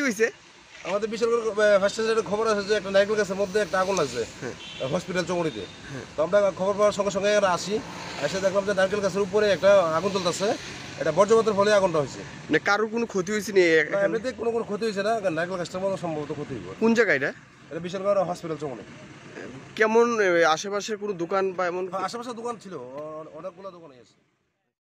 হয়েছে? আমাদের বিশাল ফার্স্ট খবর আছে যে একটা নারকেল গাছের মধ্যে একটা আগুন লাগছে হসপিটাল চৌমুড়িতে। তো আমরা খবর পাওয়ার সঙ্গে সঙ্গে আসি, এসে দেখলাম যে নারকেল গাছের উপরে একটা আগুন জ্বলতেছে। এটা বর্জ্যপাতের ফলে আগুনটা হয়েছে। মানে কারোর কোনো ক্ষতি হয়েছে নি? এমনিতে কোনো ক্ষতি হয়েছে না, নারকেল গাছটার মতো সম্ভবত ক্ষতি হইব। কোন জায়গা এটা? এটা বিশালগড় হসপিটাল চৌমুড়ি। কেমন আশেপাশের কোনো দোকান বা এমন? আশেপাশে দোকান ছিল, অনেকগুলো দোকানই আছে।